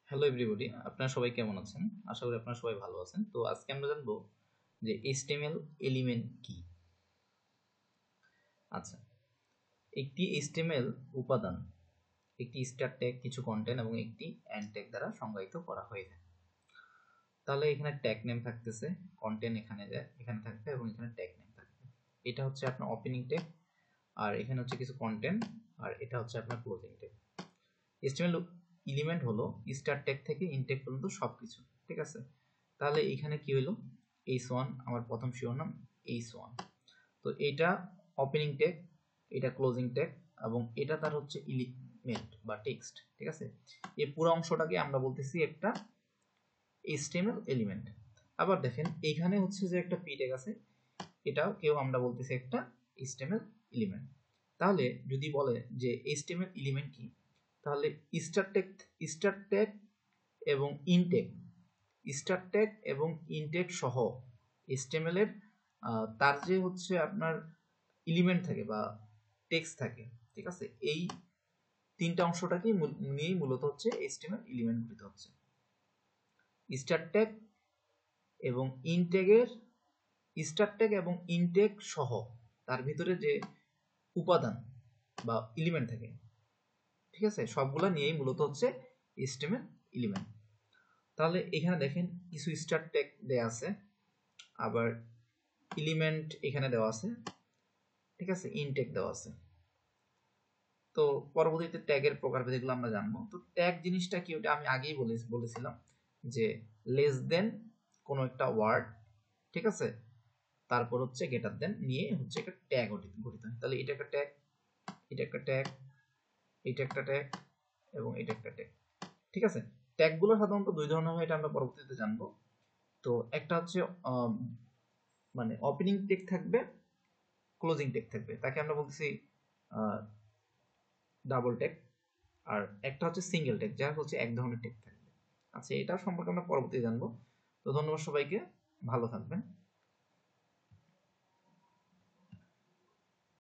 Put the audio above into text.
Hello everybody, আপনারা সবাই কেমন আছেন? আশা করি আপনারা সবাই ভালো আছেন। তো আজকে আমরা জানবো যে HTML এলিমেন্ট কি। আচ্ছা, একটি HTML উপাদান একটি স্টার্ট ট্যাগ, কিছু কন্টেন্ট এবং একটি এন্ড ট্যাগ দ্বারা সংজ্ঞায়িত করা হয়ে থাকে। তাহলে এখানে ট্যাগ নেম থাকতেছে, কন্টেন্ট এখানে থাকবে এবং এখানে ট্যাগ নেম থাকবে। এটা হচ্ছে আপনার ওপেনিং ট্যাগ, আর এখানে হচ্ছে কিছু কন্টেন্ট, আর এটা হচ্ছে আপনার ক্লোজিং ট্যাগ। HTML এলিমেন্ট হলো স্টার্ট ট্যাগ থেকে ইন্ড ট্যাগ পর্যন্ত সবকিছু, ঠিক আছে? তাহলে এখানে কি হলো, h1 আমার প্রথম শিরোনাম h1। তো এটা ওপেনিং ট্যাগ, এটা ক্লোজিং ট্যাগ এবং এটা তার হচ্ছে এলিমেন্ট বা টেক্সট, ঠিক আছে? এই পুরো অংশটাকে আমরা বলতেছি একটা HTML এলিমেন্ট। আবার দেখেন এইখানে হচ্ছে যে একটা p ট্যাগ আছে, এটাও কেউ আমরা বলতেছি একটা HTML এলিমেন্ট। তাহলে যদি বলে যে HTML এলিমেন্ট কি, তাহলে স্টার্ট ট্যাগ এবং ইনটেক, স্টার্ট ট্যাগ এবং ইনটেক সহ HTML এর তার যে হচ্ছে আপনার এলিমেন্ট থাকে বা টেক্সট থাকে, ঠিক আছে? এই তিনটা অংশটাকে নিয়েই মূলত হচ্ছে HTML এলিমেন্ট গঠিত হচ্ছে। স্টার্ট ট্যাগ এবং ইনটেগের, স্টার্ট ট্যাগ এবং ইনটেক সহ তার ভিতরে যে উপাদান বা এলিমেন্ট থাকে, ঠিক আছে, সবগুলা নিয়েই মূলত হচ্ছে HTML এলিমেন্ট। তাহলে এখানে দেখেন কিছু স্টার্ট ট্যাগ দেয়া আছে, আবার এলিমেন্ট এখানে দেওয়া আছে, ঠিক আছে, ইনটেক দেওয়া আছে। তো পরবর্তীতে ট্যাগের প্রকারভেদগুলো আমরা জানবো। তো ট্যাগ জিনিসটা কি, ওটা আমি আগেই বলেছিলাম যে লেস দেন কোনো একটা ওয়ার্ড, ঠিক আছে, তারপর হচ্ছে গ্রেটার দেন নিয়ে হচ্ছে একটা ট্যাগ গঠিত হয়। তাহলে এটা একটা ট্যাগ, এটা একটা ট্যাগ, এটা একটা ট্যাগ এবং এটা একটা ট্যাগ, ঠিক আছে? ট্যাগগুলো সাধারণত দুই ধরনের হয়, এটা আমরা পরবর্তীতে জানবো। তো একটা হচ্ছে মানে ওপেনিং ট্যাগ থাকবে, ক্লোজিং ট্যাগ থাকবে, তাকে আমরা বলতেছি ডাবল ট্যাগ। আর একটা হচ্ছে সিঙ্গেল ট্যাগ, যা হচ্ছে এক ধরনের ট্যাগ থাকবে। আচ্ছা, এটা সম্পর্কে আমরা পরবর্তীতে জানবো। তো ধন্যবাদ সবাইকে, ভালো থাকবেন।